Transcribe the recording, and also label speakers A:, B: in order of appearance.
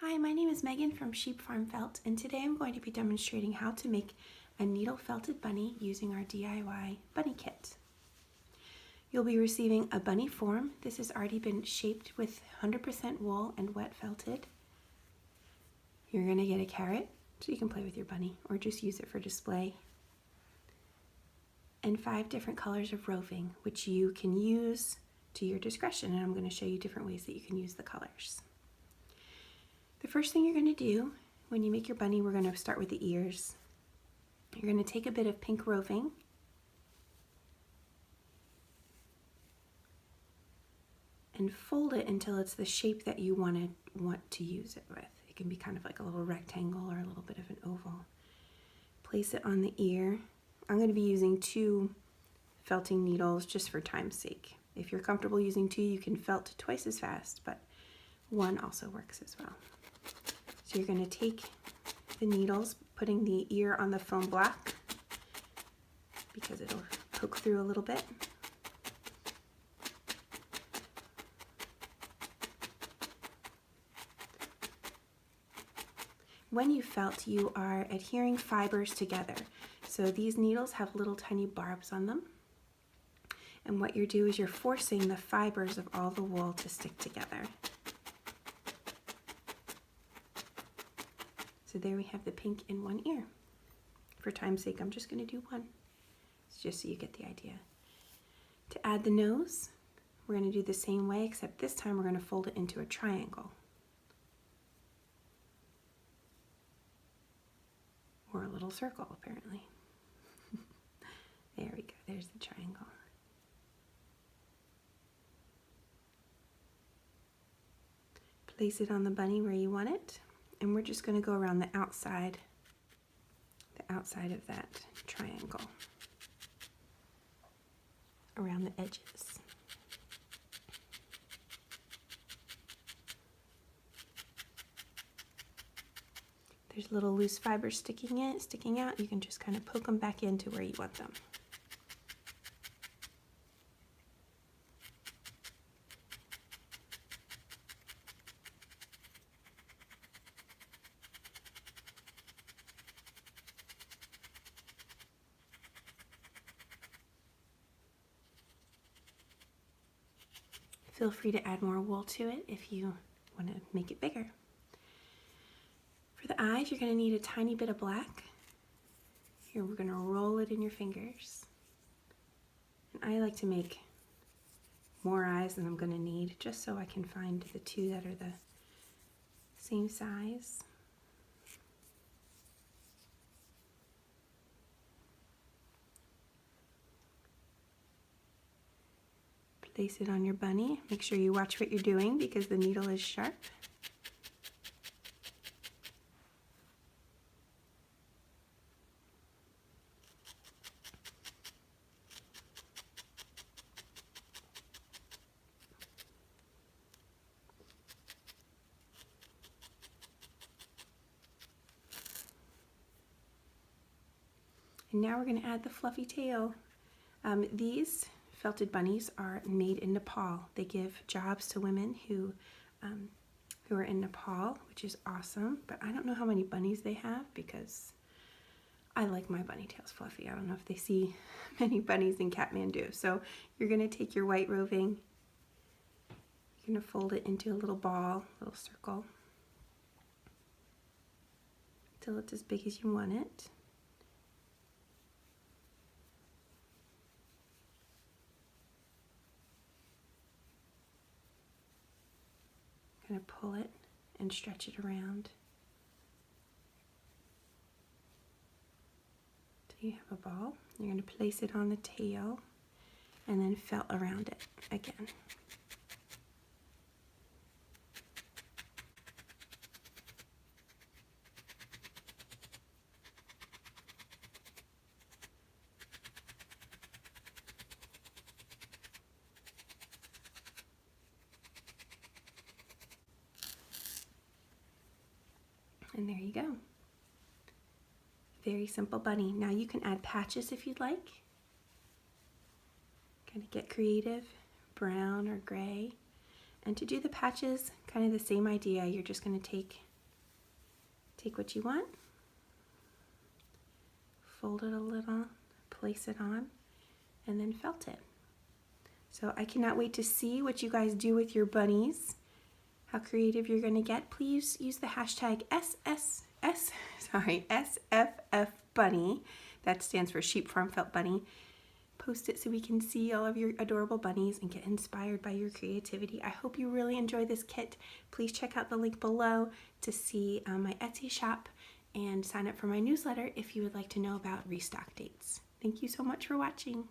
A: Hi, my name is Megan from Sheep Farm Felt, and today I'm going to be demonstrating how to make a needle felted bunny using our DIY bunny kit. You'll be receiving a bunny form. This has already been shaped with 100% wool and wet felted. You're going to get a carrot so you can play with your bunny or just use it for display. And 5 different colors of roving, which you can use to your discretion, and I'm going to show you different ways that you can use the colors. The first thing you're going to do when you make your bunny, we're going to start with the ears. You're going to take a bit of pink roving and fold it until it's the shape that you want to use it with. It can be kind of like a little rectangle or a little bit of an oval. Place it on the ear. I'm going to be using 2 felting needles just for time's sake. If you're comfortable using 2, you can felt twice as fast, but 1 also works as well. So you're going to take the needles, putting the ear on the foam block because it'll poke through a little bit. When you felt, you are adhering fibers together. So these needles have little tiny barbs on them. And what you do is you're forcing the fibers of all the wool to stick together. So there we have the pink in 1 ear. For time's sake, I'm just going to do 1. It's just so you get the idea. To add the nose, we're going to do the same way, except this time we're going to fold it into a triangle. Or a little circle, apparently. There we go, there's the triangle. Place it on the bunny where you want it, and we're just going to go around the outside of that triangle, around the edges. There's little loose fibers sticking out. You can just kind of poke them back into where you want them. Feel free to add more wool to it if you want to make it bigger. For the eyes, you're going to need a tiny bit of black. Here we're going to roll it in your fingers. And I like to make more eyes than I'm going to need, just so I can find the 2 that are the same size. Place it on your bunny. Make sure you watch what you're doing because the needle is sharp. And now we're going to add the fluffy tail. These felted bunnies are made in Nepal. They give jobs to women who are in Nepal, which is awesome. But I don't know how many bunnies they have because I like my bunny tails fluffy. I don't know if they see many bunnies in Kathmandu. So you're going to take your white roving, you're going to fold it into a little ball, a little circle, till it's as big as you want it. Going to pull it and stretch it around till you have a ball. You're going to place it on the tail and then felt around it again. And there you go. Very simple bunny. Now you can add patches if you'd like. Kind of get creative, brown or gray. And to do the patches, kind of the same idea. You're just going to take Take what you want, fold it a little, place it on, and then felt it. So I cannot wait to see what you guys do with your bunnies, how creative you're going to get. Please use the hashtag SFF Bunny. That stands for Sheep Farm Felt Bunny. Post it so we can see all of your adorable bunnies and get inspired by your creativity. I hope you really enjoy this kit. Please check out the link below to see my Etsy shop and sign up for my newsletter if you would like to know about restock dates. Thank you so much for watching.